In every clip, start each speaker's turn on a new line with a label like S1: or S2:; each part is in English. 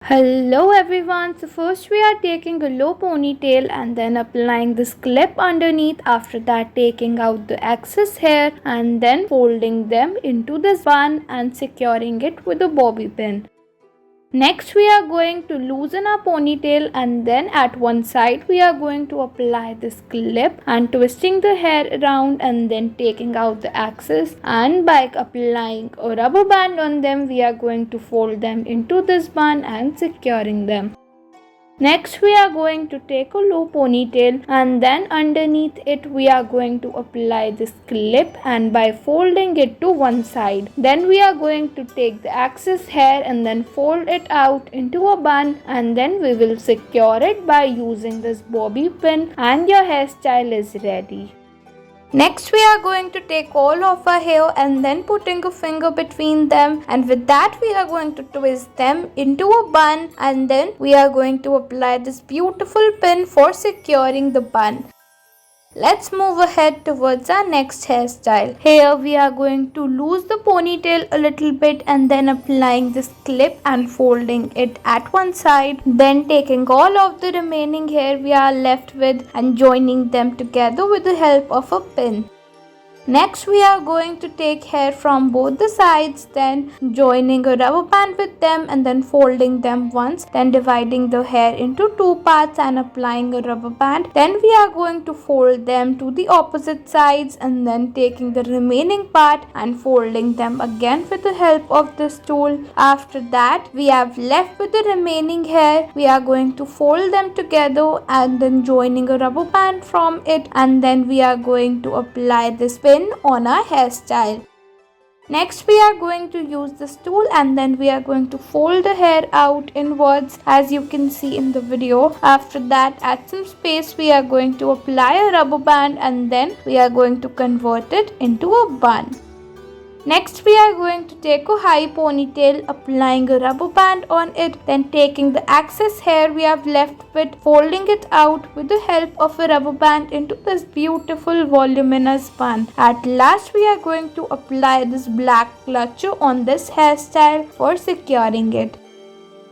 S1: Hello everyone, so first we are taking a low ponytail and then applying this clip underneath. After that taking out the excess hair and then folding them into this bun and securing it with a bobby pin. Next we are going to loosen our ponytail and then at one side we are going to apply this clip and twisting the hair around and then taking out the excess, and by applying a rubber band on them we are going to fold them into this bun and securing them. Next we are going to take a low ponytail and then underneath it we are going to apply this clip, and by folding it to one side then we are going to take the excess hair and then fold it out into a bun, and then we will secure it by using this bobby pin and your hairstyle is ready. Next we are going to take all of our hair and then putting a finger between them, and with that we are going to twist them into a bun, and then we are going to apply this beautiful pin for securing the bun. Let's move ahead towards our next hairstyle. Here we are going to loose the ponytail a little bit and then applying this clip and folding it at one side. Then taking all of the remaining hair we are left with and joining them together with the help of a pin. Next we are going to take hair from both the sides, then joining a rubber band with them and then folding them once, then dividing the hair into two parts and applying a rubber band. Then we are going to fold them to the opposite sides and then taking the remaining part and folding them again with the help of this tool. After that we have left with the remaining hair. We are going to fold them together and then joining a rubber band from it, and then we are going to apply this pin on our hairstyle. Next we are going to use this tool and then we are going to fold the hair out inwards as you can see in the video. After that at some space we are going to apply a rubber band and then we are going to convert it into a bun. Next we are going to take a high ponytail, applying a rubber band on it, then taking the excess hair we have left with, folding it out with the help of a rubber band into this beautiful voluminous bun. At last we are going to apply this black clutcher on this hairstyle for securing it.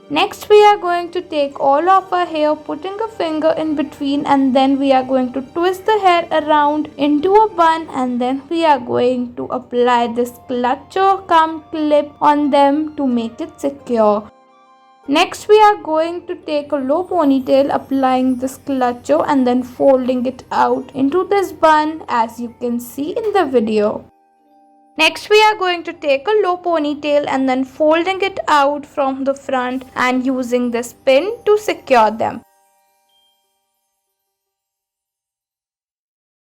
S1: Next we are going to take all of our hair, putting a finger in between, and then we are going to twist the hair around into a bun, and then we are going to apply this clutcher cum clip on them to make it secure. Next we are going to take a low ponytail, applying this clutcher and then folding it out into this bun as you can see in the video. Next we are going to take a low ponytail and then folding it out from the front and using this pin to secure them.